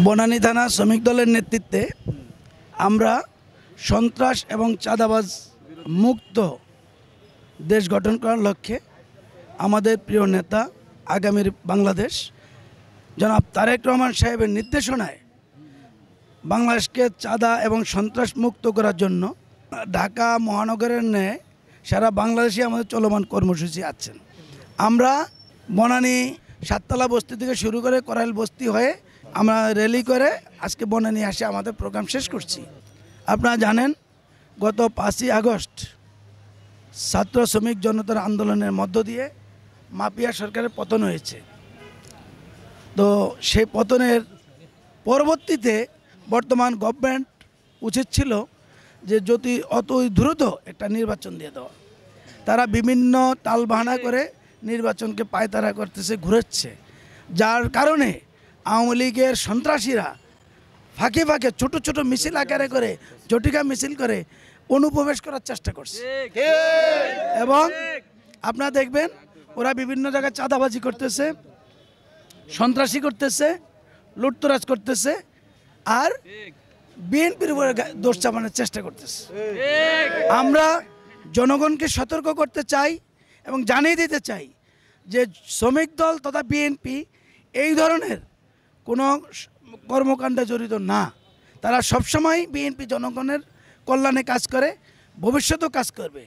বনানী থানা শ্রমিক দলের নেতৃত্বে আমরা সন্ত্রাস এবং চাঁদাবাজ মুক্ত দেশ গঠন করার লক্ষ্যে আমাদের প্রিয় নেতা আগামীর বাংলাদেশ জনাব তারেক রহমান সাহেবের নির্দেশনায় বাংলাদেশকে চাঁদা এবং সন্ত্রাস মুক্ত করার জন্য ঢাকা মহানগরের ন্যায় সারা বাংলাদেশে আমাদের চলমান কর্মসূচি আছেন। আমরা বনানী সাততলা বস্তি থেকে শুরু করে করাইল বস্তি হয়ে আমরা র্যালি করে আজকে বনানী আসে আমাদের প্রোগ্রাম শেষ করছি। আপনারা জানেন গত 5ই আগস্ট ছাত্র শ্রমিক জনতার আন্দোলনের মধ্য দিয়ে মাফিয়া সরকারের পতন হয়েছে। তো সেই পতনের পরবর্তীতে বর্তমান গভর্নমেন্ট উচিত ছিল যে যদি অতই দ্রুত একটা নির্বাচন দিয়ে দেওয়া। তারা বিভিন্ন টালবাহানা করে নির্বাচনকে পায়তারা করতেছে, ঘুরেচ্ছে, যার কারণে আওয়ামী লীগের সন্ত্রাসীরা ফাঁকে ফাঁকে ছোট ছোট মিছিল আকারে করে জটিকা মিছিল করে অনুপ্রবেশ করার চেষ্টা করছে। এবং আপনারা দেখবেন ওরা বিভিন্ন জায়গায় চাঁদাবাজি করতেছে, সন্ত্রাসী করতেছে, লুটতরাজ করতেছে, আর বিএনপির উপরে দোষ চাপানোর চেষ্টা করতেছে। আমরা জনগণকে সতর্ক করতে চাই এবং জানিয়ে দিতে চাই যে শ্রমিক দল তথা বিএনপি এই ধরনের কোনো কর্মকাণ্ডে জড়িত না। তারা সবসময় বিএনপি জনগণের কল্যাণে কাজ করে, ভবিষ্যতেও কাজ করবে।